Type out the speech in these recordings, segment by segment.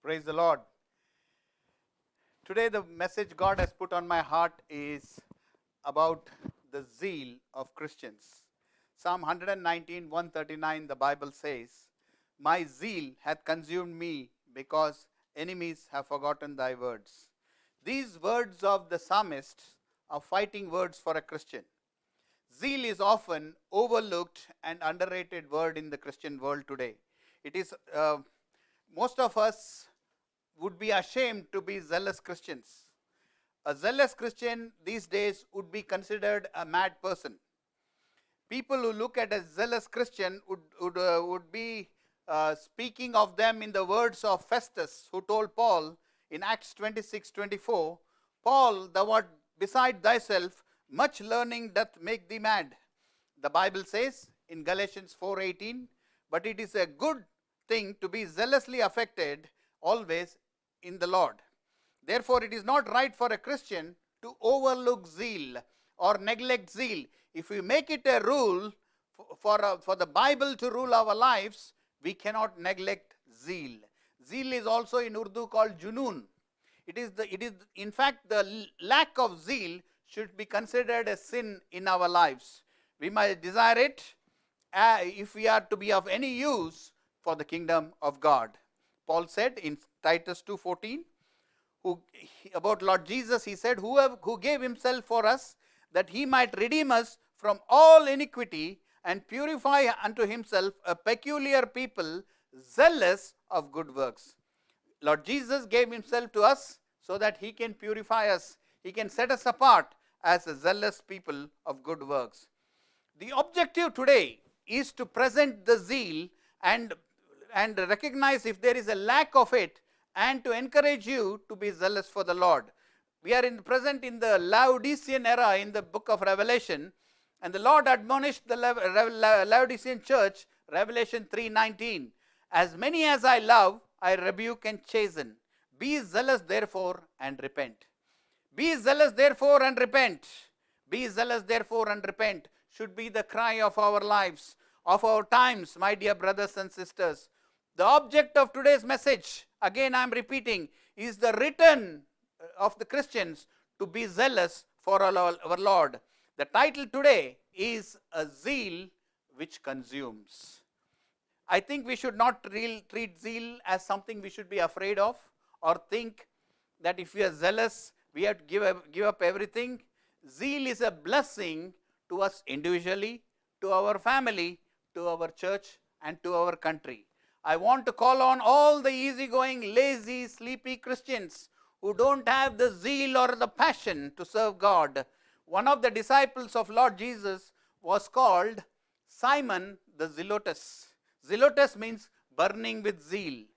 Praise the Lord. Today, the message God has put on my heart is about the zeal of Christians. Psalm 119, 139, the Bible says, "My zeal hath consumed me because enemies have forgotten thy words." These words of the psalmist are fighting words for a Christian. Zeal is often overlooked and underrated word in the Christian world today. It is most of us would be ashamed to be zealous Christians. A zealous Christian these days would be considered a mad person. People who look at a zealous Christian would be speaking of them in the words of Festus, who told Paul in Acts 26:24, "Paul, thou art beside thyself, much learning doth make thee mad." The Bible says in Galatians 4:18, "But it is a good thing to be zealously affected always in the Lord." Therefore, it is not right for a Christian to overlook zeal or neglect zeal. If we make it a rule for the Bible to rule our lives, we cannot neglect zeal. Zeal is also in Urdu called junoon. It is in fact, the lack of zeal should be considered a sin in our lives. We might desire it if we are to be of any use for the kingdom of God. Paul said in Titus 2:14, about Lord Jesus, he said, who gave himself for us, that he might redeem us from all iniquity and purify unto himself a peculiar people, zealous of good works. Lord Jesus gave himself to us so that he can purify us. He can set us apart as a zealous people of good works. The objective today is to present the zeal and recognize if there is a lack of it, and to encourage you to be zealous for the Lord. We are present in the Laodicean era in the book of Revelation, and the Lord admonished the Laodicean church, Revelation 3:19, "As many as I love, I rebuke and chasten. Be zealous therefore and repent." Be zealous therefore and repent. Be zealous therefore and repent should be the cry of our lives, of our times, my dear brothers and sisters. The object of today's message, again I am repeating, is the return of the Christians to be zealous for our Lord. The title today is "A Zeal Which Consumes." I think we should not treat zeal as something we should be afraid of, or think that if we are zealous, we have to give up everything. Zeal is a blessing to us individually, to our family, to our church, and to our country. I want to call on all the easygoing, lazy, sleepy Christians who don't have the zeal or the passion to serve God. One of the disciples of Lord Jesus was called Simon the Zelotes. Zelotes means burning with zeal.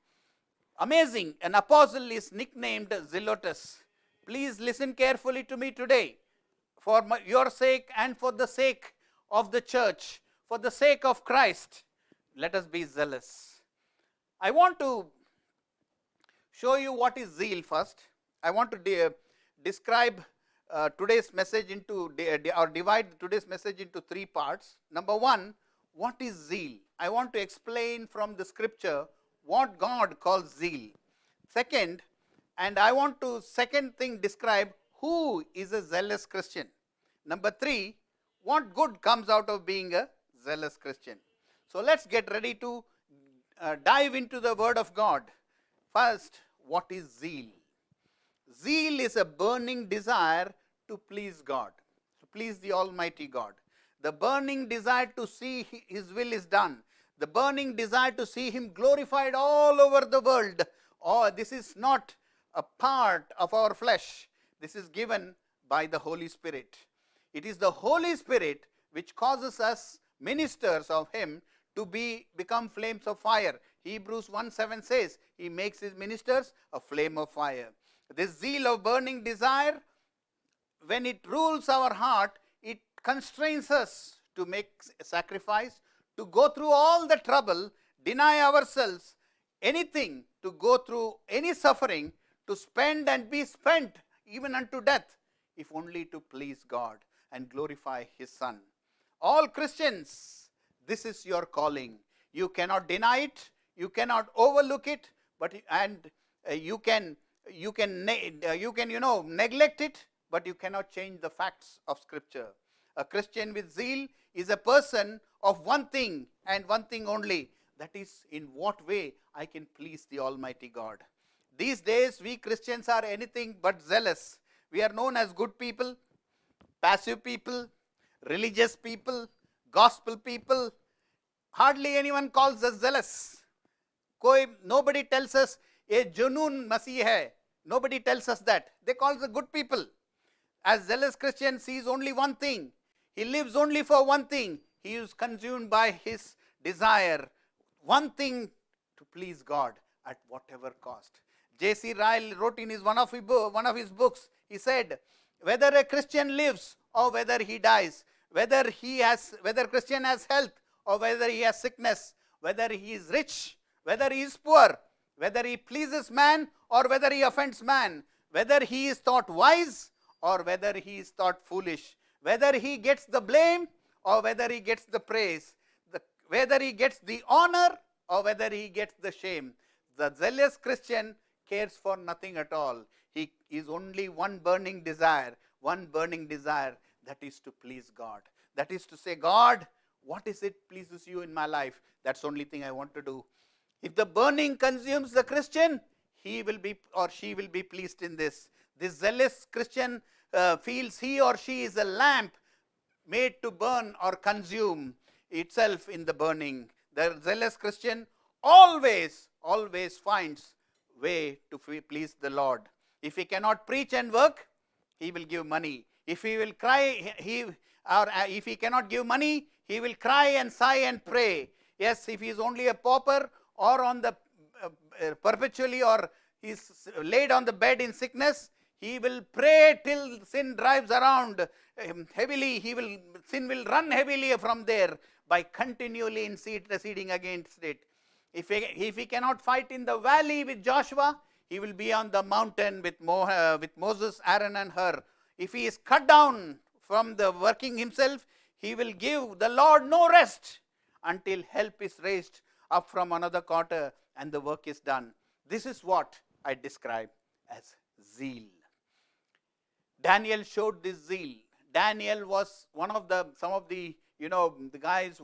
Amazing, an apostle is nicknamed Zelotes. Please listen carefully to me today. For your sake and for the sake of the church, for the sake of Christ, let us be zealous. I want to show you what is zeal first. I want to describe today's message into, or divide today's message into three parts. Number one, what is zeal? I want to explain from the scripture what God calls zeal. Second, and I want to describe who is a zealous Christian. Number three, what good comes out of being a zealous Christian. So let's get ready to dive into the Word of God. First, what is zeal? Zeal is a burning desire to please God, to please the Almighty God. The burning desire to see His will is done. The burning desire to see Him glorified all over the world. Oh, this is not a part of our flesh. This is given by the Holy Spirit. It is the Holy Spirit which causes us, ministers of Him, to become flames of fire. Hebrews 1:7 says, He makes His ministers a flame of fire. This zeal of burning desire, when it rules our heart, it constrains us to make a sacrifice, to go through all the trouble, deny ourselves anything, to go through any suffering, to spend and be spent even unto death, if only to please God and glorify His Son. All Christians, this is your calling. You cannot deny it, you cannot overlook it, and you can neglect it, but you cannot change the facts of Scripture. A Christian with zeal is a person of one thing and one thing only, that is, in what way I can please the Almighty God. These days we Christians are anything but zealous. We are known as good people, passive people, religious people, gospel people. Hardly anyone calls us zealous. Nobody tells us a genuine Masih hai. Nobody tells us that. They call us the good people. As zealous Christian sees only one thing. He lives only for one thing. He is consumed by his desire, one thing, to please God at whatever cost. J.C. Ryle wrote in one of his books, he said, whether a Christian lives or whether he dies, whether Christian has health or whether he has sickness, whether he is rich, whether he is poor, whether he pleases man or whether he offends man, whether he is thought wise or whether he is thought foolish, whether he gets the blame or whether he gets the praise, whether he gets the honor or whether he gets the shame. The zealous Christian cares for nothing at all. He is only one burning desire, that is to please God. That is to say, God, what is it pleases you in my life? That's the only thing I want to do. If the burning consumes the Christian, he will be or she will be pleased in this. This zealous Christian feels he or she is a lamp made to burn or consume itself in the burning. The zealous Christian always finds way to please the Lord. If he cannot preach and work, he will give money. If he will cry, if he cannot give money, he will cry and sigh and pray. Yes, if he is only a pauper or on the perpetually, or he is laid on the bed in sickness, he will pray till sin drives around heavily. Sin will run heavily from there by continually interceding against it. If he cannot fight in the valley with Joshua, he will be on the mountain with Moses, Aaron and Hur. If he is cut down from the working himself, he will give the Lord no rest until help is raised up from another quarter and the work is done. This is what I describe as zeal. Daniel showed this zeal. Daniel was one of the guys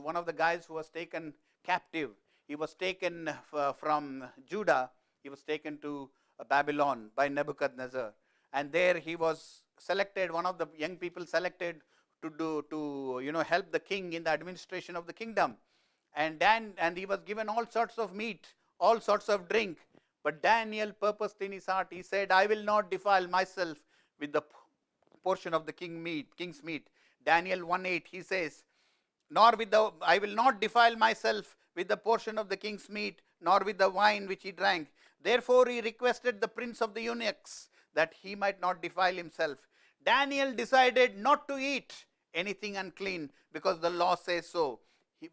who was taken captive. He was taken from Judah. He was taken to Babylon by Nebuchadnezzar, and there he was selected, one of the young people selected to help the king in the administration of the kingdom. And he was given all sorts of meat, all sorts of drink. But Daniel purposed in his heart, he said, I will not defile myself with the portion of the king's meat. Daniel 1:8, he says, I will not defile myself with the portion of the king's meat, nor with the wine which he drank. Therefore he requested the prince of the eunuchs that he might not defile himself. Daniel decided not to eat anything unclean because the law says so.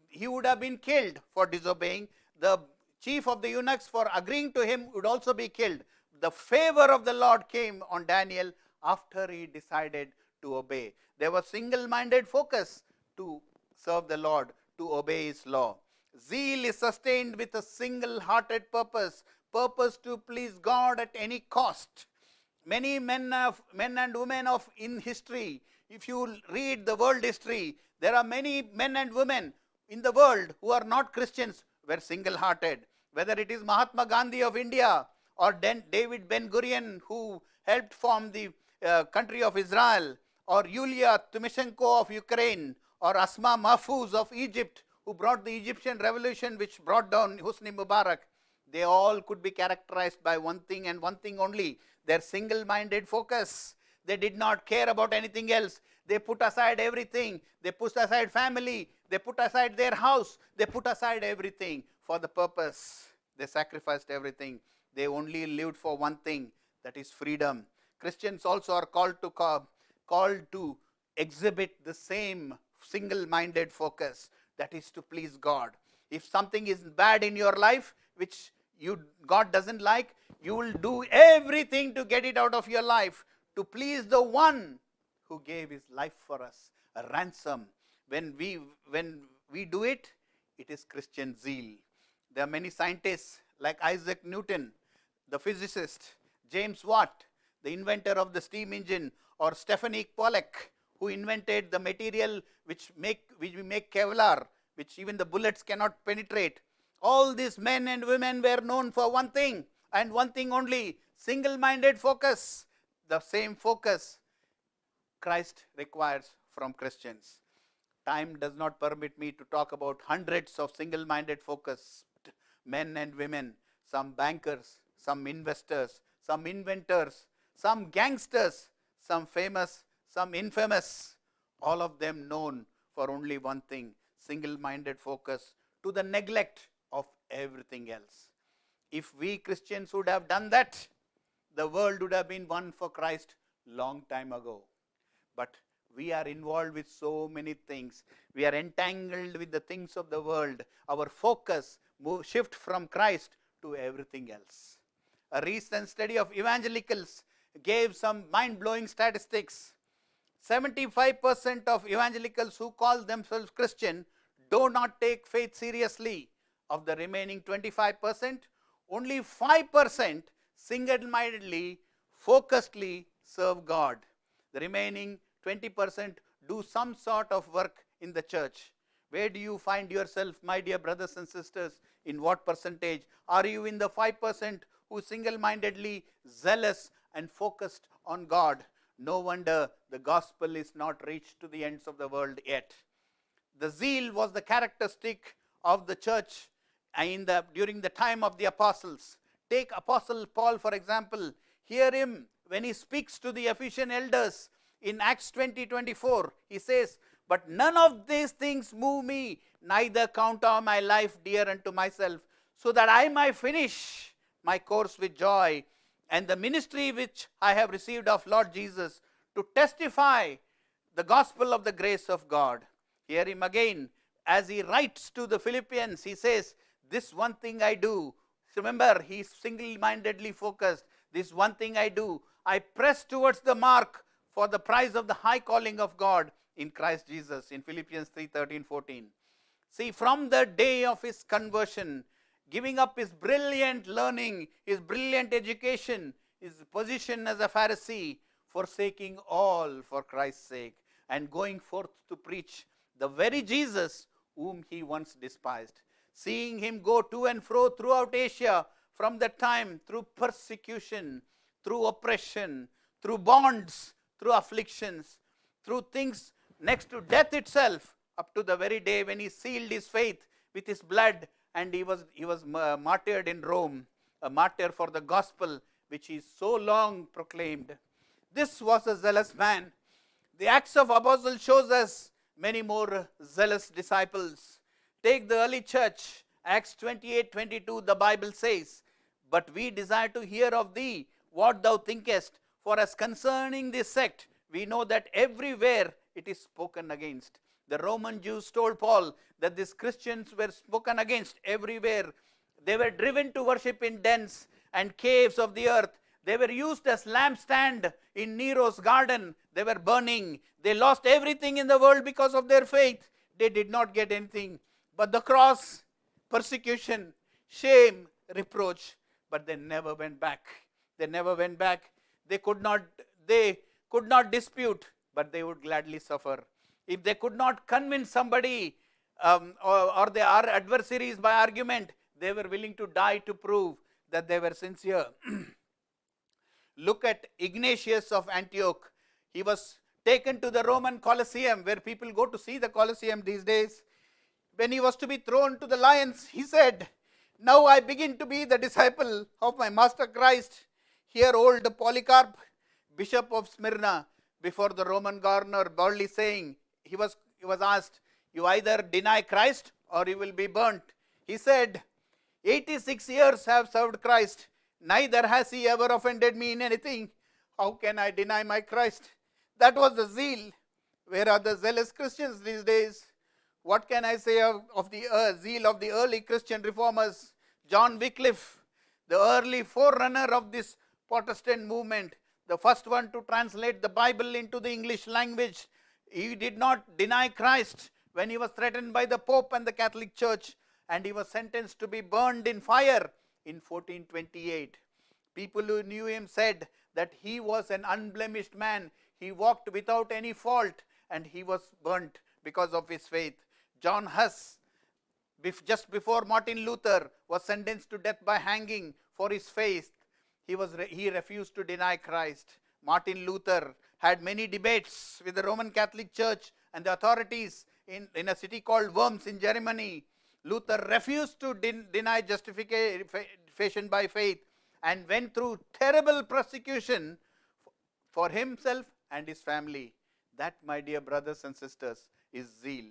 He would have been killed for disobeying. The chief of the eunuchs, for agreeing to him, would also be killed. The favor of the Lord came on Daniel after he decided to obey. There was single-minded focus to serve the Lord, to obey his law. Zeal is sustained with a single-hearted purpose to please God at any cost. Many men and women in history, if you read the world history, there are many men and women in the world who are not Christians, were single-hearted. Whether it is Mahatma Gandhi of India or David Ben-Gurion, who helped form the country of Israel, or Yulia Tymoshenko of Ukraine, or Asma Mahfouz of Egypt, who brought the Egyptian revolution which brought down Hosni Mubarak. They all could be characterized by one thing and one thing only, their single-minded focus. They did not care about anything else. They put aside everything. They put aside family. They put aside their house. They put aside everything for the purpose. They sacrificed everything. They only lived for one thing, that is freedom. Christians also are called to exhibit the same single-minded focus, that is to please God. If something is bad in your life which God doesn't like, you will do everything to get it out of your life, to please the one who gave his life for us, a ransom. When we do it, it is Christian zeal. There are many scientists like Isaac Newton. the physicist James Watt, the inventor of the steam engine, or Stephanie Pollack, who invented the material which we make Kevlar, which even the bullets cannot penetrate. All these men and women were known for one thing, and one thing only: single-minded focus. The same focus Christ requires from Christians. Time does not permit me to talk about hundreds of single-minded focused men and women, some bankers, some investors, some inventors, some gangsters, some famous, some infamous, all of them known for only one thing: single-minded focus, to the neglect of everything else. If we Christians would have done that, the world would have been won for Christ long time ago. But we are involved with so many things. We are entangled with the things of the world. Our focus shift from Christ to everything else. A recent study of evangelicals gave some mind-blowing statistics. 75% of evangelicals who call themselves Christian do not take faith seriously. Of the remaining 25%, only 5% single-mindedly, focusedly serve God. The remaining 20% do some sort of work in the church. Where do you find yourself, my dear brothers and sisters? In what percentage? Are you in the 5% who single-mindedly zealous and focused on God? No wonder the gospel is not reached to the ends of the world yet. The zeal was the characteristic of the church during the time of the apostles. Take Apostle Paul, for example. Hear him when he speaks to the Ephesian elders in Acts 20:24. He says, "But none of these things move me, neither count on my life dear unto myself, so that I might finish my course with joy, and the ministry which I have received of Lord Jesus, to testify the gospel of the grace of God." Hear him again as he writes to the Philippians. He says, "This one thing I do." Remember, he is single-mindedly focused. "This one thing I do, I press towards the mark for the prize of the high calling of God in Christ Jesus," in Philippians 3:13-14. See, from the day of his conversion, giving up his brilliant learning, his brilliant education, his position as a Pharisee, forsaking all for Christ's sake, and going forth to preach the very Jesus whom he once despised. Seeing him go to and fro throughout Asia from that time, through persecution, through oppression, through bonds, through afflictions, through things next to death itself, up to the very day when he sealed his faith with his blood, and he was martyred in Rome, a martyr for the gospel which he so long proclaimed. This was a zealous man. The Acts of Apostles shows us many more zealous disciples. Take the early church, Acts 28:22, the Bible says, "But we desire to hear of thee what thou thinkest, for as concerning this sect, we know that everywhere it is spoken against." The Roman Jews told Paul that these Christians were spoken against everywhere. They were driven to worship in dens and caves of the earth. They were used as lampstand in Nero's garden. They were burning. They lost everything in the world because of their faith. They did not get anything but the cross, persecution, shame, reproach. But they never went back. They never went back. They could not dispute, but they would gladly suffer. If they could not convince somebody or their adversaries by argument, they were willing to die to prove that they were sincere. Look at Ignatius of Antioch. He was taken to the Roman Colosseum, where people go to see the Colosseum these days. When he was to be thrown to the lions, he said, "Now I begin to be the disciple of my Master Christ." Here old Polycarp, bishop of Smyrna, before the Roman governor, boldly saying, he was asked, "You either deny Christ or you will be burnt." He said, 86 years have served Christ. Neither has he ever offended me in anything. How can I deny my Christ? That was the zeal. Where are the zealous Christians these days? What can I say of the zeal of the early Christian reformers? John Wycliffe, the early forerunner of this Protestant movement, the first one to translate the Bible into the English language, he did not deny Christ when he was threatened by the Pope and the Catholic Church, and he was sentenced to be burned in fire in 1428. People who knew him said that he was an unblemished man. He walked without any fault, and he was burnt because of his faith. John Huss, just before Martin Luther was sentenced to death by hanging for his faith, he refused to deny Christ. Martin Luther had many debates with the Roman Catholic Church and the authorities in a city called Worms in Germany. Luther refused to deny justification by faith and went through terrible persecution for himself and his family. That, my dear brothers and sisters, is zeal.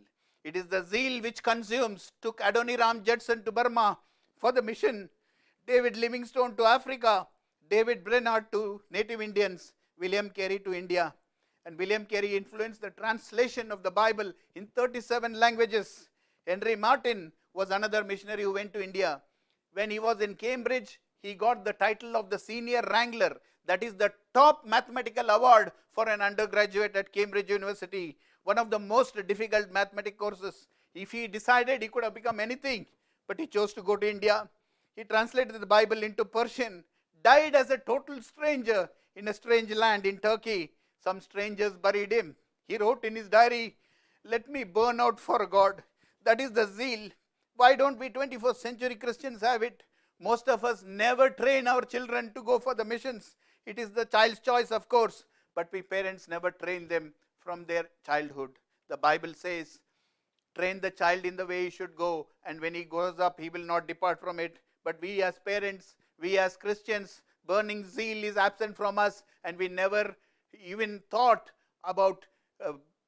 It is the zeal which took Adoniram Judson to Burma for the mission, David Livingstone to Africa, David Brainerd to Native Indians, William Carey to India. And William Carey influenced the translation of the Bible in 37 languages. Henry Martyn was another missionary who went to India. When he was in Cambridge, he got the title of the Senior Wrangler. That is the top mathematical award for an undergraduate at Cambridge University. One of the most difficult mathematics courses. If he decided, he could have become anything, but he chose to go to India. He translated the Bible into Persian, died as a total stranger in a strange land in Turkey. Some strangers buried him. He wrote in his diary, "Let me burn out for God." That is the zeal. Why don't we 21st century Christians have it? Most of us never train our children to go for the missions. It is the child's choice, of course, but we parents never train them from their childhood. The Bible says, train the child in the way he should go, and when he grows up, he will not depart from it. But we as parents, we as Christians, burning zeal is absent from us, and we never even thought about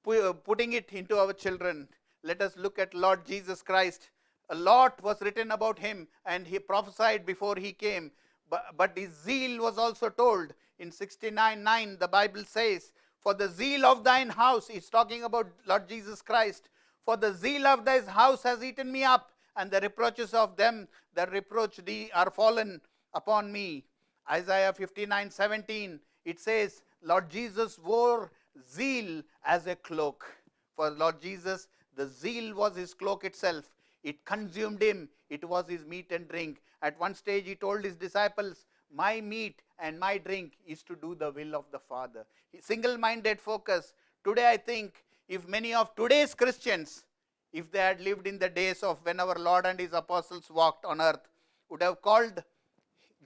putting it into our children. Let us look at Lord Jesus Christ. A lot was written about him, and he prophesied before he came. But his zeal was also told. In 69:9, the Bible says, "For the zeal of thine house," he's talking about Lord Jesus Christ, "for the zeal of thy house has eaten me up, and the reproaches of them that reproach thee are fallen upon me." Isaiah 59:17, it says, Lord Jesus wore zeal as a cloak. For Lord Jesus, the zeal was his cloak itself. It consumed him. It was his meat and drink. At one stage, he told his disciples, "My meat and my drink is to do the will of the Father." Single-minded focus. Today, I think, if many of today's Christians, if they had lived in the days of when our Lord and his apostles walked on earth, would have called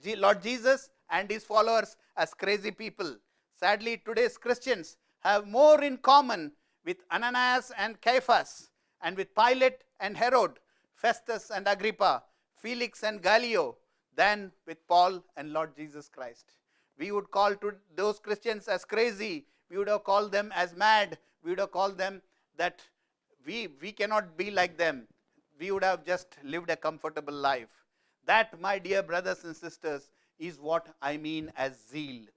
Lord Jesus and his followers as crazy people. Sadly, today's Christians have more in common with Ananias and Caiaphas, and with Pilate and Herod, Festus and Agrippa, Felix and Gallio, than with Paul and Lord Jesus Christ. We would call those Christians as crazy. We would have called them as mad. We would have called them that we cannot be like them. We would have just lived a comfortable life. That, my dear brothers and sisters, is what I mean as zeal.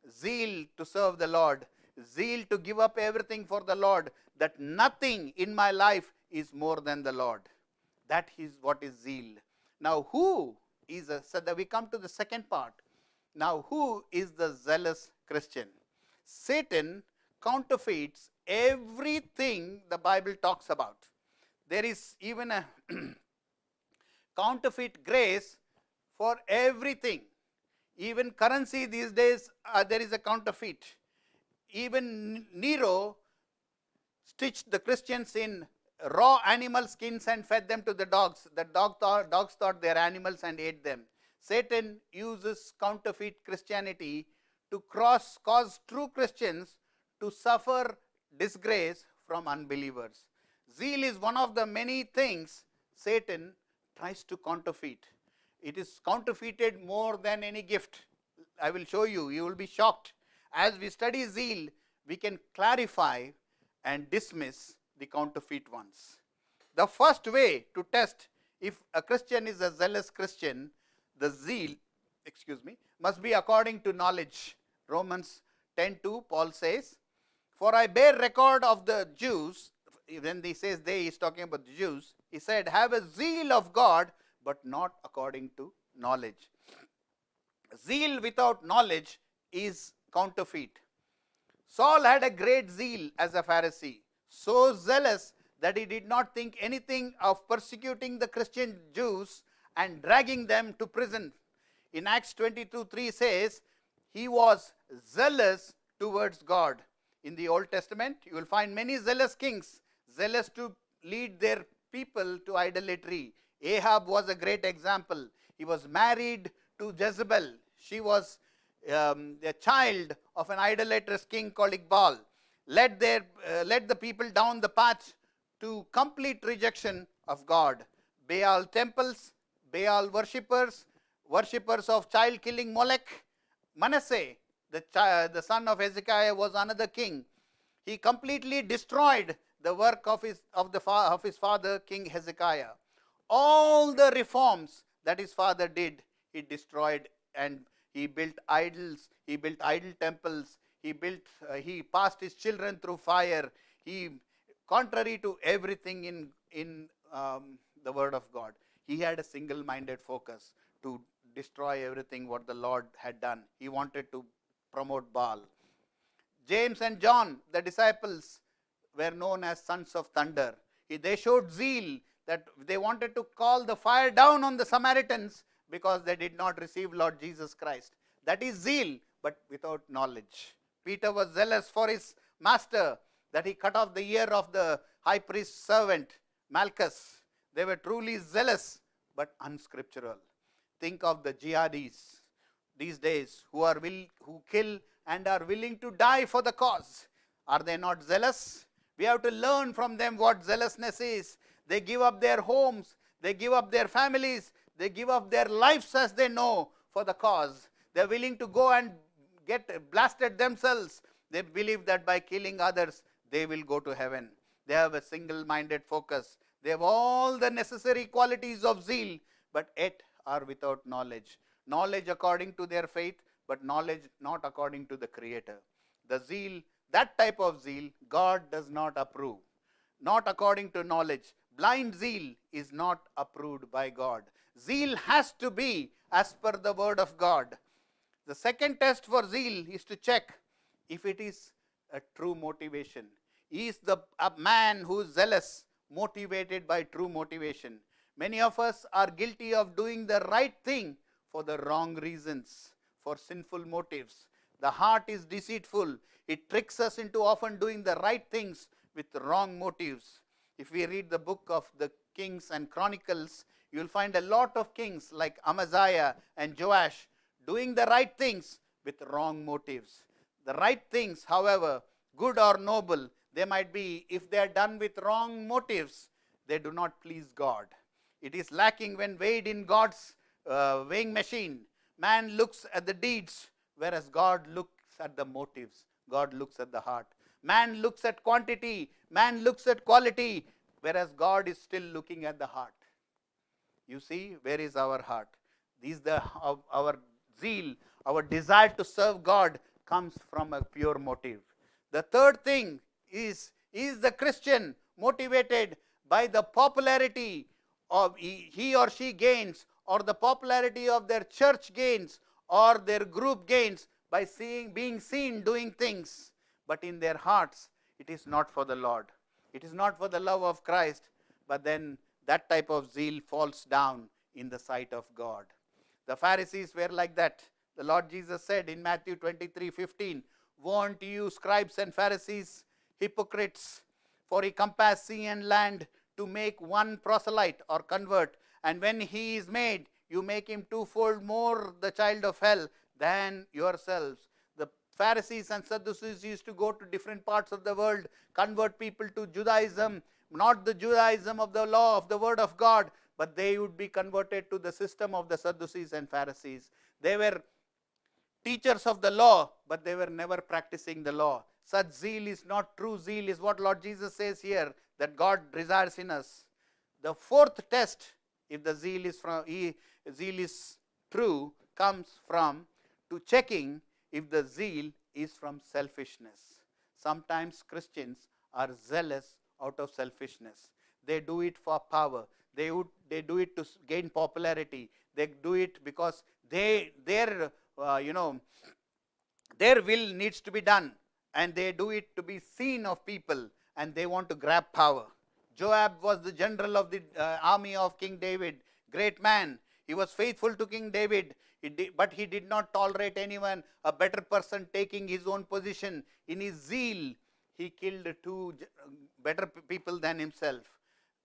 Zeal to serve the Lord. Zeal to give up everything for the Lord. That nothing in my life is more than the Lord. That is what is zeal. Now, who is so that we come to the second part. Now, who is the zealous Christian? Satan counterfeits everything the Bible talks about. There is even a counterfeit grace for everything. Even currency these days, there is a counterfeit. Even Nero stitched the Christians in raw animal skins and fed them to the dogs. The dogs thought they are animals and ate them. Satan uses counterfeit Christianity to cause true Christians to suffer disgrace from unbelievers. Zeal is one of the many things Satan tries to counterfeit. It is counterfeited more than any gift. I will show you. You will be shocked. As we study zeal, we can clarify and dismiss the counterfeit ones. The first way to test if a Christian is a zealous Christian, the zeal, must be according to knowledge. Romans 10:2, Paul says, "For I bear record of the Jews," when he says they, he's talking about the Jews, he said, "have a zeal of God, but not according to knowledge." Zeal without knowledge is counterfeit. Saul had a great zeal as a Pharisee, so zealous that he did not think anything of persecuting the Christian Jews and dragging them to prison. In Acts 22:3 says, he was zealous towards God. In the Old Testament, you will find many zealous kings, zealous to lead their people to idolatry. Ahab was a great example. He was married to Jezebel. She was the child of an idolatrous king called Iqbal. Led the people down the path to complete rejection of God. Baal temples, Baal worshippers, worshippers of child-killing Molech. Manasseh, the son of Hezekiah, was another king. He completely destroyed the work of his father, King Hezekiah. All the reforms that his father did, he destroyed, and he built idols. He built idol temples. He passed his children through fire. He, contrary to everything in the word of God, he had a single-minded focus to destroy everything what the Lord had done. He wanted to promote Baal. James and John, the disciples, were known as sons of thunder. They showed zeal that they wanted to call the fire down on the Samaritans because they did not receive Lord Jesus Christ. That is zeal, but without knowledge. Peter was zealous for his master, that he cut off the ear of the high priest's servant, Malchus. They were truly zealous, but unscriptural. Think of the jihadis these days who kill and are willing to die for the cause. Are they not zealous? We have to learn from them what zealousness is. They give up their homes, they give up their families, they give up their lives as they know for the cause. They are willing to go and get blasted themselves. They believe that by killing others, they will go to heaven. They have a single-minded focus. They have all the necessary qualities of zeal, but yet are without knowledge. Knowledge according to their faith, but knowledge not according to the Creator. The zeal, that type of zeal, God does not approve. Not according to knowledge. Blind zeal is not approved by God. Zeal has to be as per the word of God. The second test for zeal is to check if it is a true motivation. Is a man who is zealous motivated by true motivation? Many of us are guilty of doing the right thing for the wrong reasons, for sinful motives. The heart is deceitful. It tricks us into often doing the right things with wrong motives. If we read the book of the Kings and Chronicles, you will find a lot of kings like Amaziah and Joash doing the right things with wrong motives. The right things, however, good or noble, they might be, if they are done with wrong motives, they do not please God. It is lacking when weighed in God's weighing machine. Man looks at the deeds, whereas God looks at the motives. God looks at the heart. Man looks at quantity. Man looks at quality, whereas God is still looking at the heart. You see, where is our heart? Our zeal, our desire to serve God comes from a pure motive. The third thing is the Christian motivated by the popularity of he or she gains, or the popularity of their church gains, or their group gains by being seen doing things, but in their hearts it is not for the Lord. It is not for the love of Christ, but then that type of zeal falls down in the sight of God. The Pharisees were like that. The Lord Jesus said in Matthew 23:15, "Woe unto you, scribes and Pharisees, hypocrites, for ye compass sea and land to make one proselyte or convert, and when he is made, you make him twofold more the child of hell than yourselves." The Pharisees and Sadducees used to go to different parts of the world, convert people to Judaism, not the Judaism of the law of the word of God, but they would be converted to the system of the Sadducees and Pharisees. They were teachers of the law, but they were never practicing the law. Such zeal is not true zeal, is what Lord Jesus says here, that God desires in us. The fourth test, if the zeal is true, comes from to checking if the zeal is from selfishness. Sometimes Christians are zealous out of selfishness. They do it for power. They do it to gain popularity. They do it because their will needs to be done, and they do it to be seen of people, and they want to grab power. Joab was the general of the army of King David, great man. He was faithful to King David. But he did not tolerate anyone, a better person, taking his own position. In his zeal, he killed two better people than himself.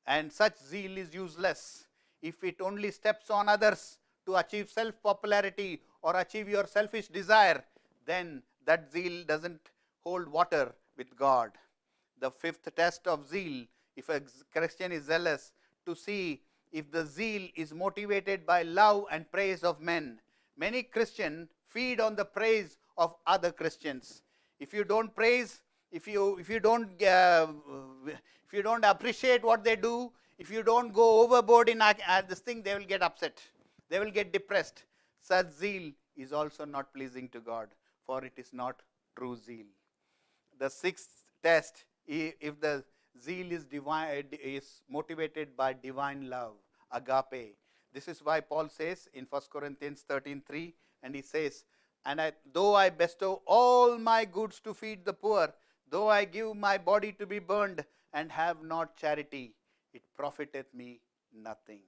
And such zeal is useless if it only steps on others to achieve self-popularity or achieve your selfish desire. Then that zeal doesn't hold water with God. The fifth test of zeal, if a Christian is zealous, to see if the zeal is motivated by love and praise of men. Many Christians feed on the praise of other Christians. If you don't praise, if you don't appreciate what they do, if you don't go overboard in this thing, they will get upset. They will get depressed. Such zeal is also not pleasing to God, for it is not true zeal. The sixth test, if the zeal is motivated by divine love, agape. This is why Paul says in 1 Corinthians 13:3, and he says, though I bestow all my goods to feed the poor, though I give my body to be burned, and have not charity, it profiteth me nothing.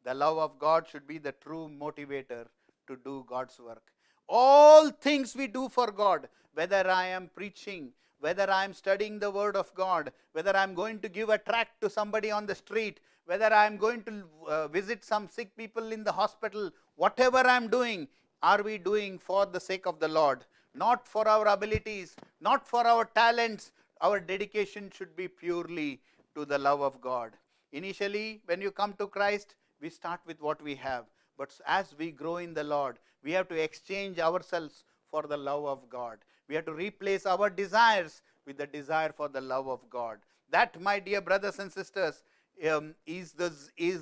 The love of God should be the true motivator to do God's work. All things we do for God, whether I am preaching, whether I am studying the Word of God, whether I am going to give a tract to somebody on the street, whether I am going to visit some sick people in the hospital, whatever I am doing, are we doing for the sake of the Lord? Not for our abilities, not for our talents. Our dedication should be purely to the love of God. Initially, when you come to Christ, we start with what we have. But as we grow in the Lord, we have to exchange ourselves for the love of God. We have to replace our desires with the desire for the love of God. That, my dear brothers and sisters, is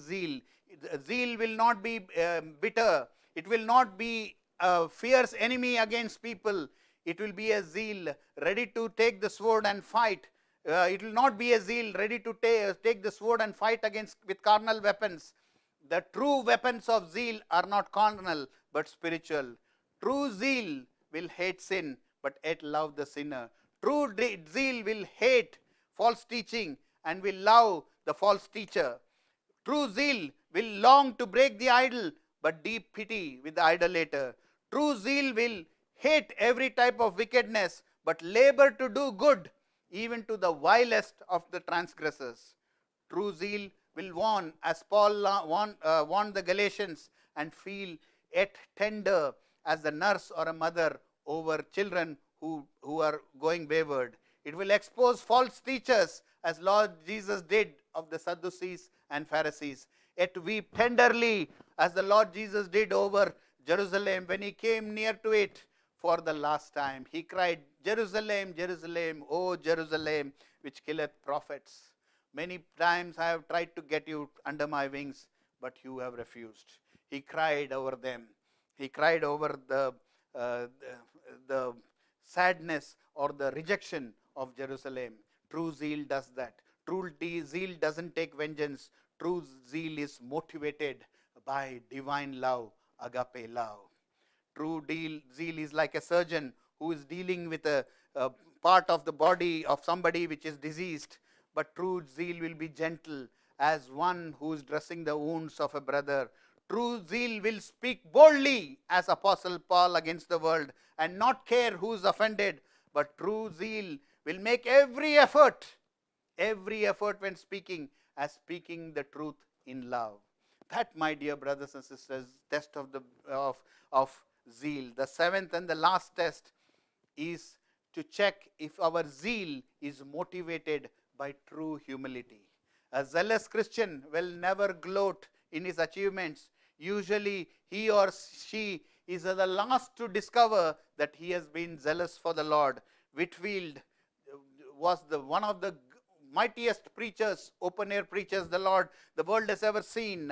zeal. Zeal will not be bitter. It will not be a fierce enemy against people. It will be a zeal ready to take the sword and fight. It will not be a zeal ready to take the sword and fight with carnal weapons. The true weapons of zeal are not carnal but spiritual. True zeal will hate sin but yet love the sinner. True zeal will hate false teaching and will love the false teacher. True zeal will long to break the idol but deep pity with the idolater. True zeal will hate every type of wickedness but labor to do good even to the vilest of the transgressors. True zeal will warn, as Paul warned the Galatians, and feel yet tender as the nurse or a mother over children who are going wayward. It will expose false teachers as Lord Jesus did of the Sadducees and Pharisees. Yet weep tenderly as the Lord Jesus did over Jerusalem when he came near to it for the last time. He cried, Jerusalem, Jerusalem, O Jerusalem, which killeth prophets. Many times I have tried to get you under my wings, but you have refused. He cried over them. He cried over the sadness or the rejection of Jerusalem. True zeal does that. True zeal doesn't take vengeance. True zeal is motivated by divine love, agape love. True zeal is like a surgeon who is dealing with a part of the body of somebody which is diseased. But true zeal will be gentle as one who is dressing the wounds of a brother. True zeal will speak boldly as Apostle Paul against the world and not care who is offended. But true zeal will make every effort when speaking, as speaking the truth in love. That, my dear brothers and sisters, test of zeal. The seventh and the last test is to check if our zeal is motivated by true humility. A zealous Christian will never gloat in his achievements. Usually he or she is the last to discover that he has been zealous for the Lord. Whitfield was one of the mightiest preachers, open-air preachers the world has ever seen.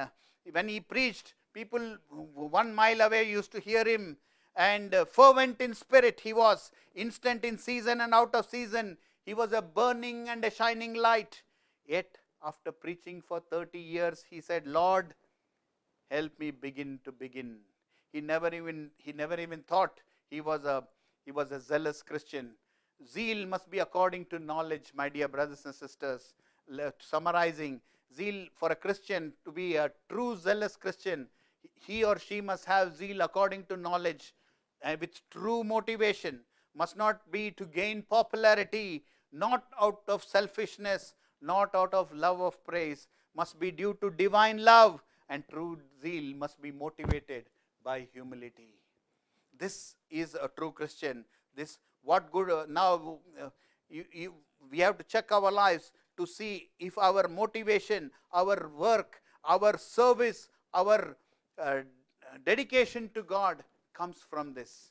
When he preached, people 1 mile away used to hear him, and fervent in spirit he was, instant in season and out of season. He was a burning and a shining light. Yet, after preaching for 30 years, he said, Lord, help me begin to begin. He never even thought he was a zealous Christian. Zeal must be according to knowledge, my dear brothers and sisters. Summarizing, zeal for a Christian to be a true zealous Christian, He or she must have zeal according to knowledge and with true motivation, must not be to gain popularity, not out of selfishness, not out of love of praise, must be due to divine love, and true zeal must be motivated by humility. This is a true Christian. This what good now we have to check our lives to see if our motivation, our work, our service, our dedication to God comes from this.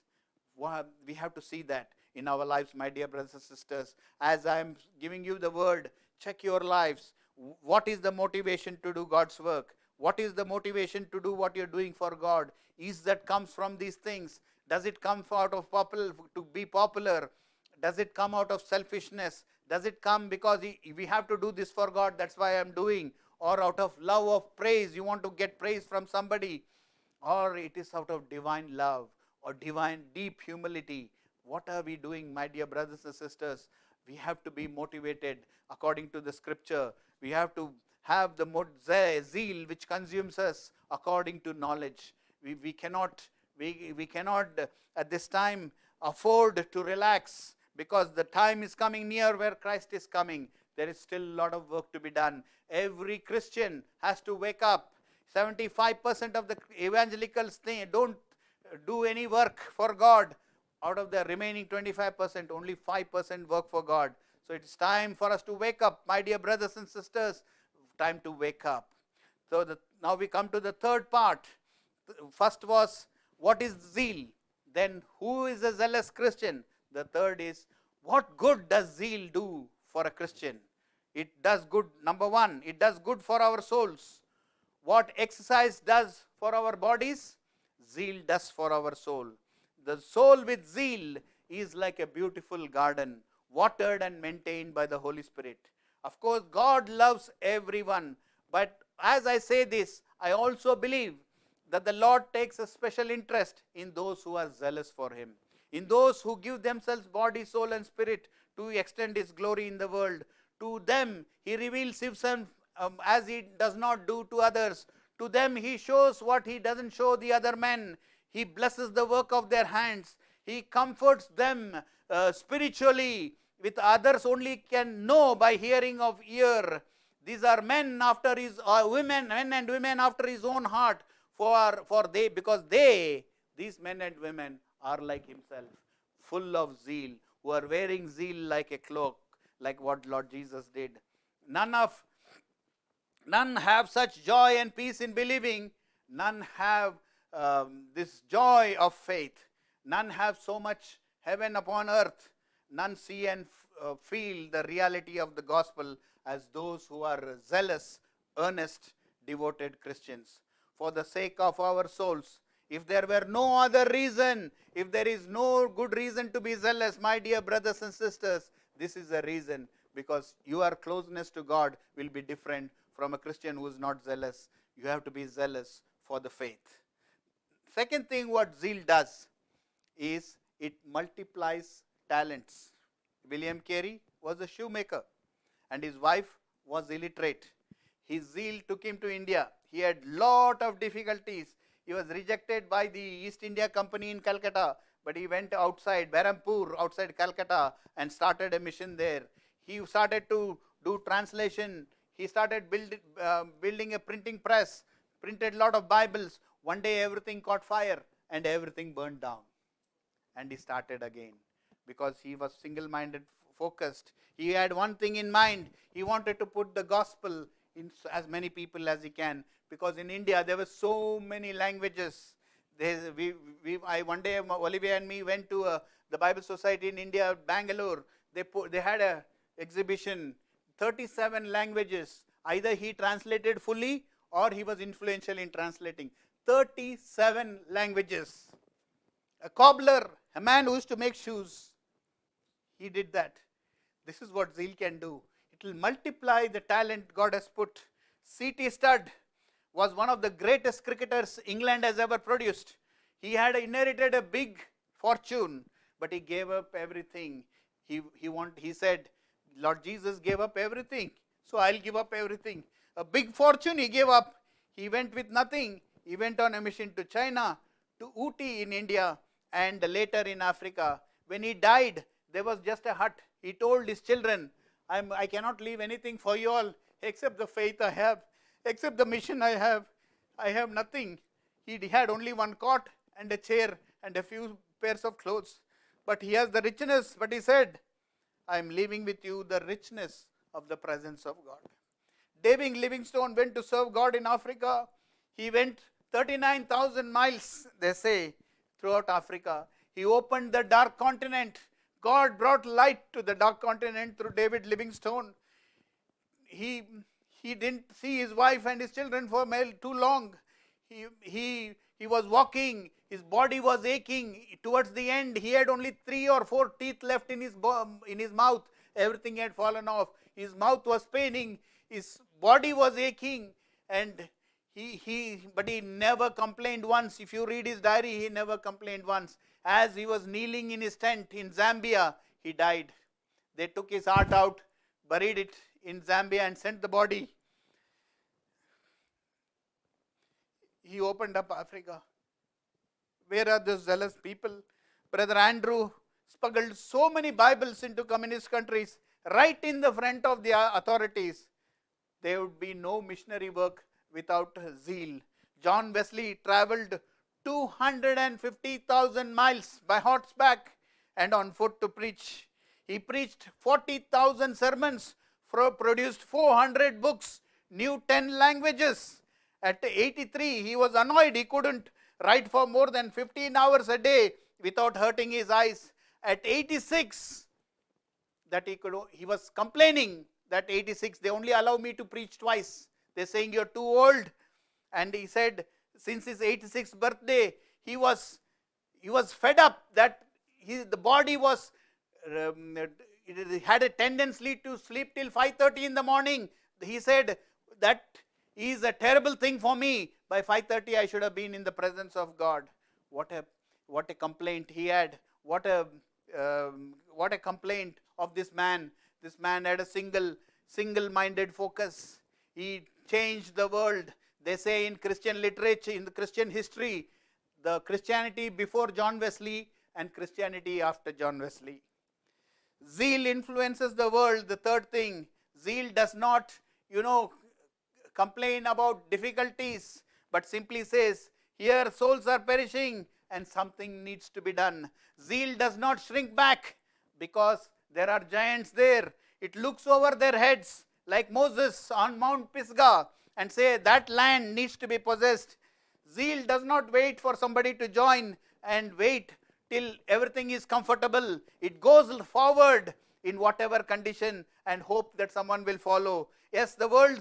We have to see that in our lives, my dear brothers and sisters. As I am giving you the word, check your lives. What is the motivation to do God's work? What is the motivation to do what you're doing for God? Is that comes from these things? Does it come out of to be popular? Does it come out of selfishness? Does it come because we have to do this for God, that's why I'm doing? Or out of love of praise, you want to get praise from somebody? Or it is out of divine love or divine deep humility? What are we doing, my dear brothers and sisters? We have to be motivated according to the scripture. We have to have the zeal which consumes us according to knowledge. We cannot at this time afford to relax, because the time is coming near where Christ is coming. There is still a lot of work to be done. Every Christian has to wake up. 75% of the evangelicals don't do any work for God. Out of the remaining 25%, only 5% work for God. So it's time for us to wake up, my dear brothers and sisters. Time to wake up. So now we come to the third part. First was, what is zeal? Then, who is a zealous Christian? The third is, what good does zeal do for a Christian? It does good. Number one, it does good for our souls. What exercise does for our bodies, zeal does for our soul. The soul with zeal is like a beautiful garden, watered and maintained by the Holy Spirit. Of course, God loves everyone, but as I say this, I also believe that the Lord takes a special interest in those who are zealous for Him, in those who give themselves body, soul and spirit to extend His glory in the world. To them He reveals Himself as He does not do to others. To them He shows what He doesn't show the other men. He blesses the work of their hands. He comforts them spiritually. With others only can know by hearing of ear. These are men after His men and women after His own heart. Because these men and women are like Himself, full of zeal, who are wearing zeal like a cloak, like what Lord Jesus did. None have such joy and peace in believing. None have this joy of faith. None have so much heaven upon earth. None see and feel the reality of the gospel as those who are zealous, earnest, devoted Christians. For the sake of our souls, if there were no other reason, if there is no good reason to be zealous, my dear brothers and sisters, this is a reason, because your closeness to God will be different from a Christian who is not zealous. You have to be zealous for the faith. Second thing what zeal does is it multiplies talents. William Carey was a shoemaker and his wife was illiterate. His zeal took him to India. He had lot of difficulties. He was rejected by the East India Company in Calcutta, but he went outside Berhampur, outside Calcutta, and started a mission there. He started to do translation. He started building a printing press, printed a lot of Bibles. One day everything caught fire and everything burned down. And he started again because he was single-minded, focused. He had one thing in mind. He wanted to put the gospel in as many people as he can, because in India there were so many languages. One day Olivia and me went to the Bible Society in India, Bangalore. They had a exhibition, 37 languages. Either he translated fully or he was influential in translating. 37 languages. A cobbler, a man who used to make shoes, he did that. This is what zeal can do. It will multiply the talent God has put. C.T. Studd was one of the greatest cricketers England has ever produced. He had inherited a big fortune, but he gave up everything. He said, Lord Jesus gave up everything, so I'll give up everything. A big fortune he gave up. He went with nothing. He went on a mission to China, to Ooty in India, and later in Africa. When he died, there was just a hut. He told his children, I cannot leave anything for you all except the faith I have, except the mission I have. I have nothing. He had only one cot and a chair and a few pairs of clothes. But he has the richness. But he said, I am leaving with you the richness of the presence of God. David Livingstone went to serve God in Africa. He went 39,000 miles, they say, throughout Africa. He opened the dark continent. God brought light to the dark continent through David Livingstone. He didn't see his wife and his children for too long. He was walking. His body was aching. Towards the end, he had only 3 or 4 teeth left in his mouth. Everything had fallen off. His mouth was paining. His body was aching. And but he never complained once. If you read his diary, he never complained once. As he was kneeling in his tent in Zambia, he died. They took his heart out, buried it in Zambia, and sent the body. He opened up Africa. Where are those zealous people? Brother Andrew smuggled so many Bibles into communist countries, right in the front of the authorities. There would be no missionary work without zeal. John Wesley traveled 250,000 miles by horseback and on foot to preach. He preached 40,000 sermons, produced 400 books, knew 10 languages. At 83, he was annoyed. He couldn't write for more than 15 hours a day without hurting his eyes. At 86, he was complaining that 86, they only allow me to preach twice. They're saying you're too old. And he said, since his 86th birthday, he was fed up that the body was, it had a tendency to sleep till 5:30 in the morning. He said, that is a terrible thing for me. By 5:30, I should have been in the presence of God. What a complaint he had. What a complaint of this man. This man had a single-minded focus. He changed the world. They say in Christian literature, in the Christian history, the Christianity before John Wesley and Christianity after John Wesley. Zeal influences the world. The third thing, zeal does not, complain about difficulties, but simply says, here souls are perishing and something needs to be done. Zeal does not shrink back because there are giants there. It looks over their heads like Moses on Mount Pisgah and say that land needs to be possessed. Zeal does not wait for somebody to join and wait till everything is comfortable. It goes forward in whatever condition and hope that someone will follow. Yes, the world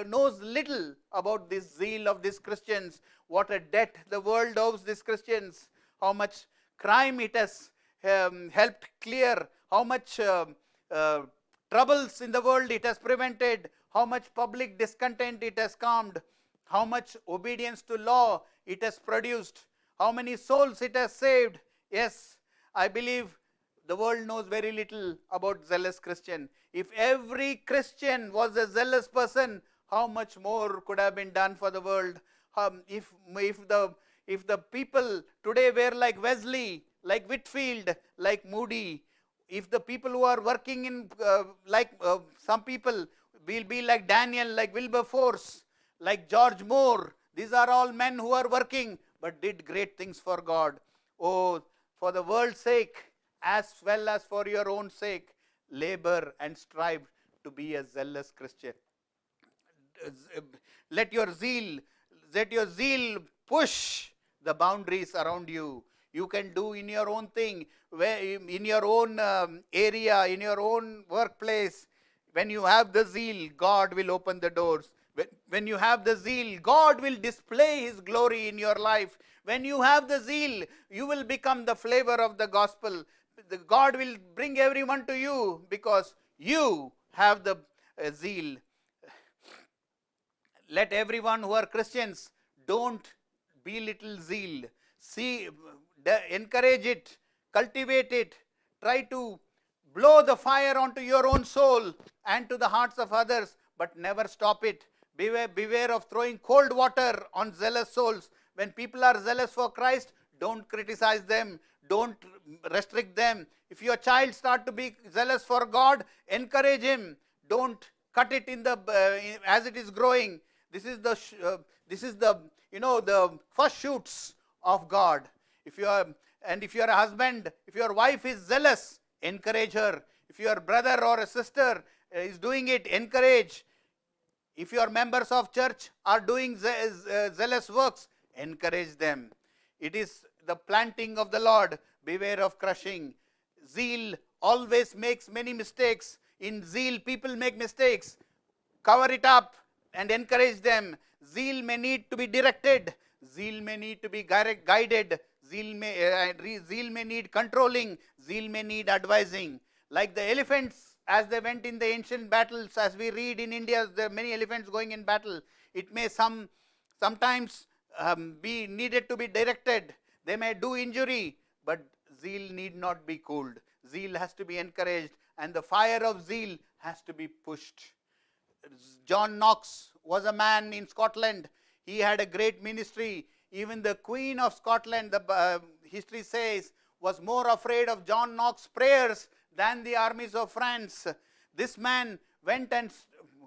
knows little about this zeal of these Christians, what a debt the world owes these Christians, how much crime it has helped clear, how much troubles in the world it has prevented, how much public discontent it has calmed, how much obedience to law it has produced, how many souls it has saved. Yes, I believe the world knows very little about zealous Christian. If every Christian was a zealous person, how much more could have been done for the world? If the people today were like Wesley, like Whitfield, like Moody, if the people who are working in some people will be like Daniel, like Wilberforce, like George Moore, these are all men who are working but did great things for God. Oh, for the world's sake as well as for your own sake, labor and strive to be a zealous Christian. Let your zeal push the boundaries around you. You can do in your own thing, in your own area, in your own workplace. When you have the zeal, God will open the doors. When you have the zeal, God will display His glory in your life. When you have the zeal, you will become the flavor of the gospel. God will bring everyone to you because you have the zeal. Let everyone who are Christians, don't belittle zeal. See, encourage it, cultivate it, try to blow the fire onto your own soul and to the hearts of others, but never stop it. Beware of throwing cold water on zealous souls. When people are zealous for Christ, don't criticize them. Don't restrict them. If your child start to be zealous for God, encourage him. Don't cut it as it is growing. This is the the first shoots of God. If you are a husband, if your wife is zealous, encourage her. If your brother or a sister is doing it, encourage. If your members of church are doing zealous works, encourage them. It is the planting of the Lord. Beware of crushing. Zeal always makes many mistakes. In zeal, people make mistakes. Cover it up and encourage them. Zeal may need to be directed. Zeal may need to be guided. Zeal may need controlling. Zeal may need advising. Like the elephants, as they went in the ancient battles, as we read in India, there are many elephants going in battle. It may sometimes be needed to be directed. They may do injury, but zeal need not be cooled. Zeal has to be encouraged, and the fire of zeal has to be pushed. John Knox was a man in Scotland. He had a great ministry. Even the Queen of Scotland, the history says, was more afraid of John Knox's prayers than the armies of France. This man went and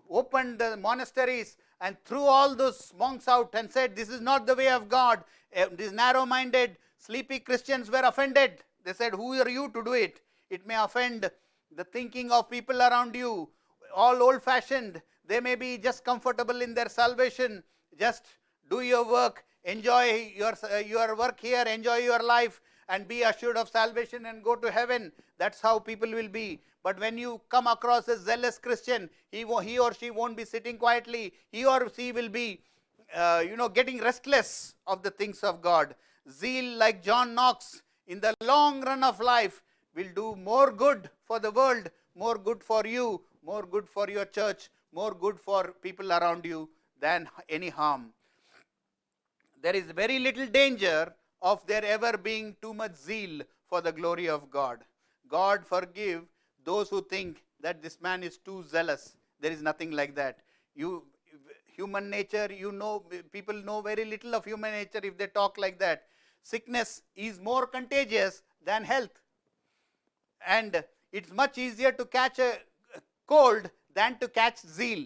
opened the monasteries and threw all those monks out and said, this is not the way of God. These narrow-minded, sleepy Christians were offended. They said, who are you to do it? It may offend the thinking of people around you. All old-fashioned. They may be just comfortable in their salvation. Just do your work. Enjoy your work here. Enjoy your life. And be assured of salvation and go to heaven. That's how people will be. But when you come across a zealous Christian, he or she won't be sitting quietly. He or she will be, getting restless of the things of God. Zeal, like John Knox, in the long run of life, will do more good for the world, more good for you, more good for your church, more good for people around you than any harm. There is very little danger of there ever being too much zeal for the glory of God. God forgive those who think that this man is too zealous. There is nothing like that. Human nature, people know very little of human nature if they talk like that. Sickness is more contagious than health. And it's much easier to catch a cold than to catch zeal.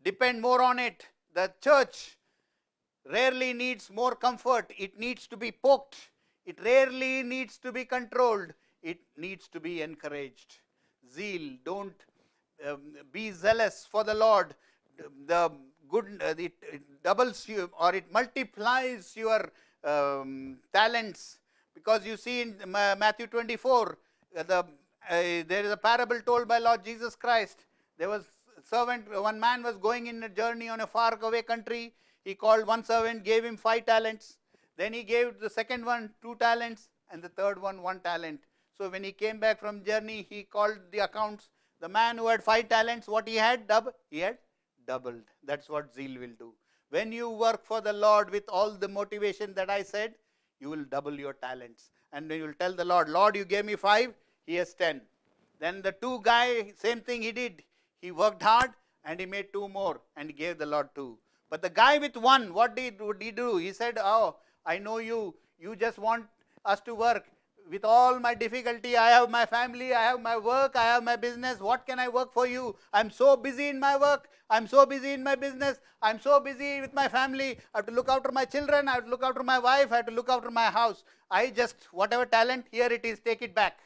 Depend more on it. The church rarely needs more comfort. It needs to be poked. It rarely needs to be controlled. It needs to be encouraged. Zeal, don't be zealous for the Lord. The good, it doubles you or it multiplies your talents. Because you see in Matthew 24, there is a parable told by Lord Jesus Christ. There was a servant, one man was going in a journey on a far away country. He called one servant, gave him 5 talents. Then he gave the second one 2 talents and the third one 1 talent. So when he came back from journey, he called the accounts. The man who had 5 talents, what he had? He had doubled. That's what zeal will do. When you work for the Lord with all the motivation that I said, you will double your talents. And when you will tell the Lord, Lord, you gave me 5, he has 10. Then the 2 guy, same thing he did. He worked hard and he made 2 more and he gave the Lord 2. But the guy with 1, what did he do? He said, oh, I know you. You just want us to work. With all my difficulty, I have my family, I have my work, I have my business. What can I work for you? I'm so busy in my work. I'm so busy in my business. I'm so busy with my family. I have to look after my children. I have to look after my wife. I have to look after my house. Whatever talent, here it is, take it back.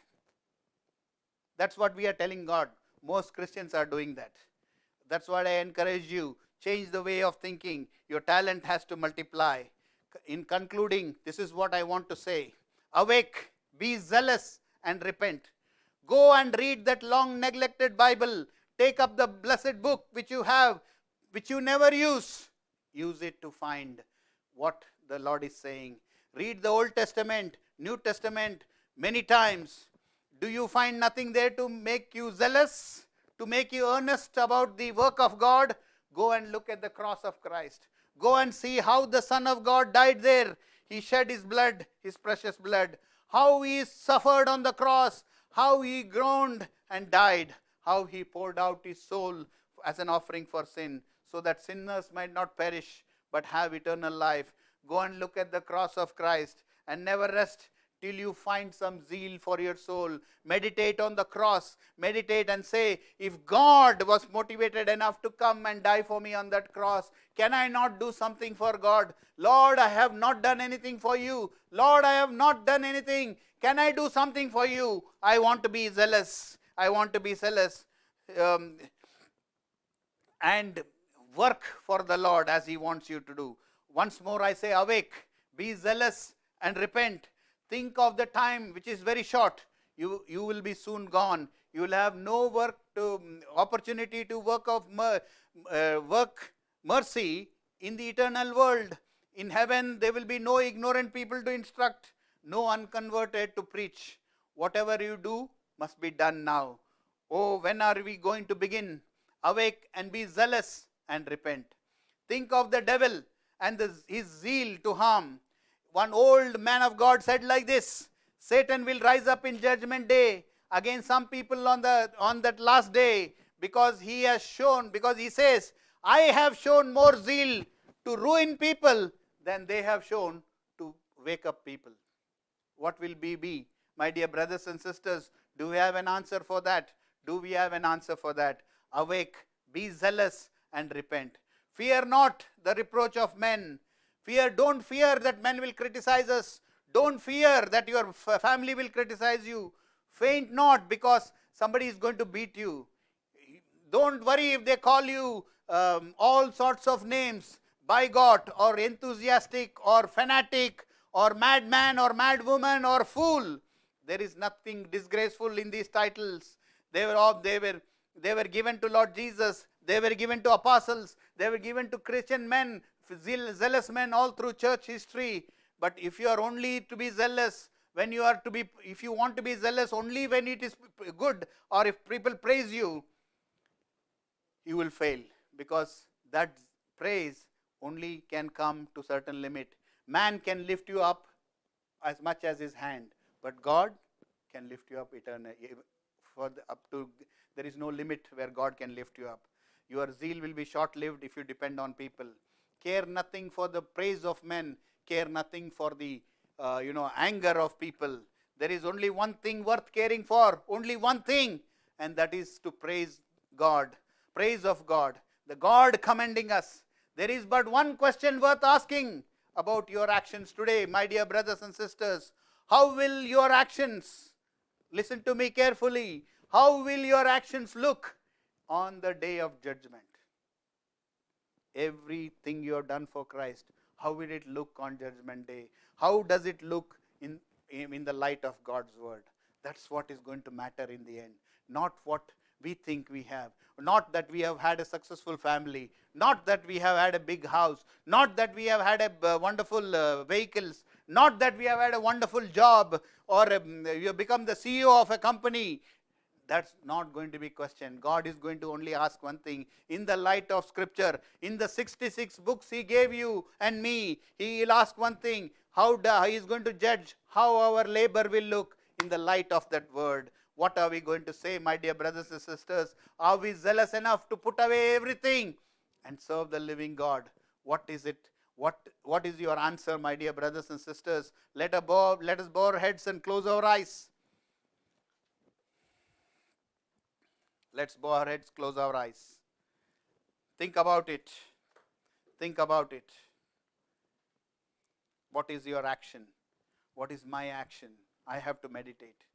That's what we are telling God. Most Christians are doing that. That's what I encourage you. Change the way of thinking. Your talent has to multiply. In concluding, this is what I want to say. Awake, be zealous and repent. Go and read that long neglected Bible. Take up the blessed book which you have, which you never use. Use it to find what the Lord is saying. Read the Old Testament, New Testament many times. Do you find nothing there to make you zealous, to make you earnest about the work of God? Go and look at the cross of Christ. Go and see how the Son of God died there. He shed his blood, his precious blood. How he suffered on the cross. How he groaned and died. How he poured out his soul as an offering for sin, so that sinners might not perish but have eternal life. Go and look at the cross of Christ and never rest till you find some zeal for your soul. Meditate on the cross. Meditate and say, if God was motivated enough to come and die for me on that cross, can I not do something for God? Lord, I have not done anything for you. Lord, I have not done anything. Can I do something for you? I want to be zealous. I want to be zealous. And work for the Lord as He wants you to do. Once more I say, awake, be zealous and repent. Think of the time which is very short. You will be soon gone. You will have no opportunity to work mercy in the eternal world. In heaven there will be no ignorant people to instruct, no unconverted to preach. Whatever you do must be done now. Oh, when are we going to begin? Awake and be zealous and repent. Think of the devil and his zeal to harm. One old man of God said like this: Satan will rise up in judgment day against some people on that last day, because he says, I have shown more zeal to ruin people than they have shown to wake up people. What will we be? My dear brothers and sisters, do we have an answer for that? Do we have an answer for that? Awake, be zealous and repent. Fear not the reproach of men. Don't fear that men will criticize us. Don't fear that your family will criticize you. Faint not because somebody is going to beat you. Don't worry if they call you all sorts of names, bigot or enthusiastic or fanatic or madman or madwoman or fool. There is nothing disgraceful in these titles. They were given to Lord Jesus. They were given to apostles. They were given to Christian men, zealous men all through church history. But if you are only to be zealous if you want to be zealous only when it is good, or if people praise you, you will fail, because that praise only can come to certain limit. Man can lift you up as much as his hand, but God can lift you up eternally. There is no limit where God can lift you up. Your zeal will be short-lived if you depend on people. Care nothing for the praise of men. Care nothing for the anger of people. There is only one thing worth caring for. Only one thing, and that is to praise God. Praise of God. The God commending us. There is but one question worth asking about your actions today, my dear brothers and sisters. How will your actions, listen to me carefully, how will your actions look on the day of judgment? Everything you have done for Christ, how will it look on judgment day? How does it look in the light of God's word? That's what is going to matter in the end. Not what we think we have. Not that we have had a successful family. Not that we have had a big house. Not that we have had a wonderful vehicles. Not that we have had a wonderful job, or you have become the CEO of a company. That's not going to be questioned. God is going to only ask one thing. In the light of Scripture, in the 66 books He gave you and me, He will ask one thing. He is going to judge how our labor will look in the light of that word. What are we going to say, my dear brothers and sisters? Are we zealous enough to put away everything and serve the living God? What is it? What is your answer, my dear brothers and sisters? Let us bow our heads and close our eyes. Let's bow our heads, close our eyes. Think about it. Think about it. What is your action? What is my action? I have to meditate.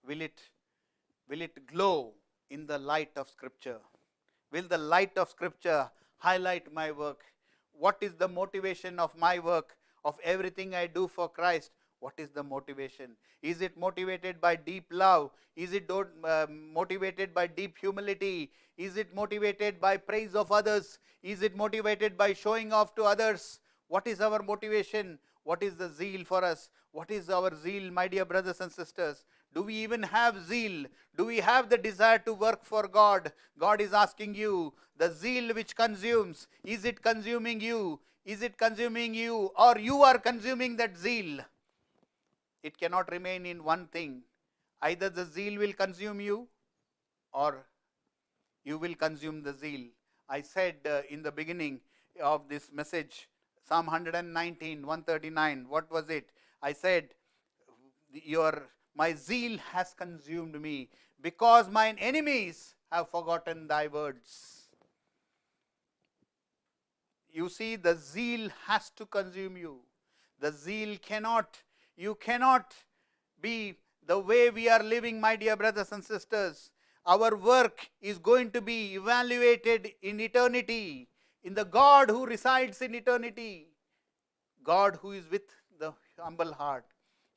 Will it glow in the light of Scripture? Will the light of Scripture highlight my work? What is the motivation of my work, of everything I do for Christ? What is the motivation? Is it motivated by deep love? Is it motivated by deep humility? Is it motivated by praise of others? Is it motivated by showing off to others? What is our motivation? What is the zeal for us? What is our zeal, my dear brothers and sisters? Do we even have zeal? Do we have the desire to work for God? God is asking you, the zeal which consumes, is it consuming you? Is it consuming you, or you are consuming that zeal? It cannot remain in one thing. Either the zeal will consume you, or you will consume the zeal. I said in the beginning of this message, Psalm 119, 139, what was it? I said, my zeal has consumed me because mine enemies have forgotten thy words. You see, the zeal has to consume you. The zeal you cannot be the way we are living, my dear brothers and sisters. Our work is going to be evaluated in eternity, in the God who resides in eternity, God who is with the humble heart.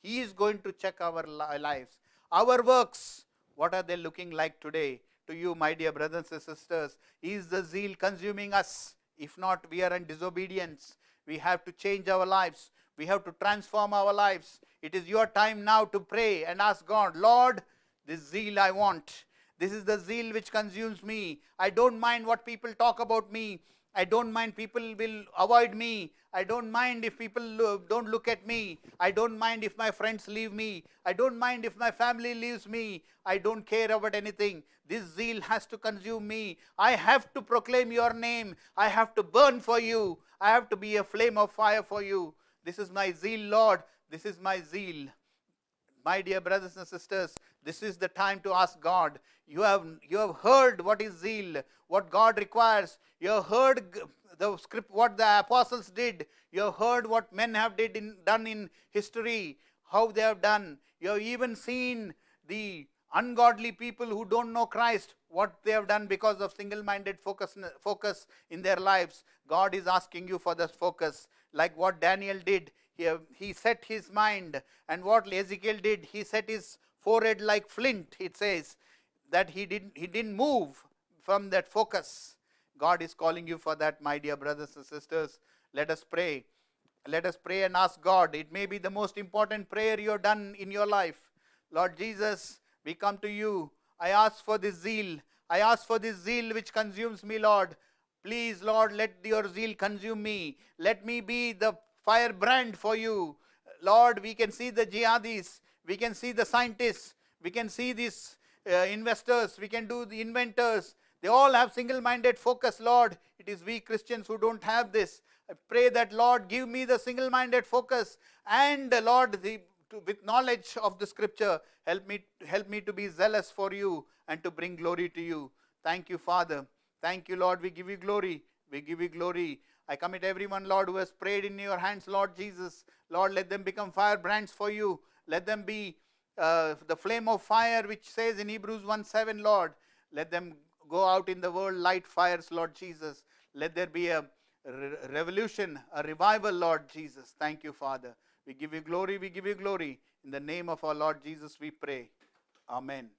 He is going to check our lives. Our works, what are they looking like today? To you, my dear brothers and sisters, is the zeal consuming us? If not, we are in disobedience. We have to change our lives. We have to transform our lives. It is your time now to pray and ask God, Lord, this zeal I want. This is the zeal which consumes me. I don't mind what people talk about me. I don't mind people will avoid me. I don't mind if people don't look at me. I don't mind if my friends leave me. I don't mind if my family leaves me. I don't care about anything. This zeal has to consume me. I have to proclaim your name. I have to burn for you. I have to be a flame of fire for you. This is my zeal, Lord. This is my zeal. My dear brothers and sisters, this is the time to ask God. You have heard what is zeal, what God requires. You have heard the script, what the apostles did. You have heard what men have done in history, how they have done. You have even seen the ungodly people who don't know Christ, what they have done because of single-minded focus in their lives. God is asking you for this focus, like what Daniel did. He set his mind, and what Ezekiel did, he set his forehead like flint. It says that he didn't move from that focus. God is calling you for that, my dear brothers and sisters. Let us pray. Let us pray and ask God. It may be the most important prayer you have done in your life. Lord Jesus, we come to you. I ask for this zeal. I ask for this zeal which consumes me, Lord. Please, Lord, let your zeal consume me. Let me be the firebrand for you. Lord, we can see the jihadis, we can see the scientists, we can see these investors, we can do the inventors. They all have single-minded focus, Lord. It is we Christians who don't have this. I pray that, Lord, give me the single-minded focus, and Lord, with knowledge of the scripture, help me to be zealous for you and to bring glory to you. Thank you, Father. Thank you, Lord. We give you glory. We give you glory. I commit everyone, Lord, who has prayed in your hands, Lord Jesus. Lord, let them become firebrands for you. Let them be the flame of fire which says in Hebrews 1:7, Lord. Let them go out in the world, light fires, Lord Jesus. Let there be a revolution, a revival, Lord Jesus. Thank you, Father. We give you glory, we give you glory. In the name of our Lord Jesus we pray. Amen.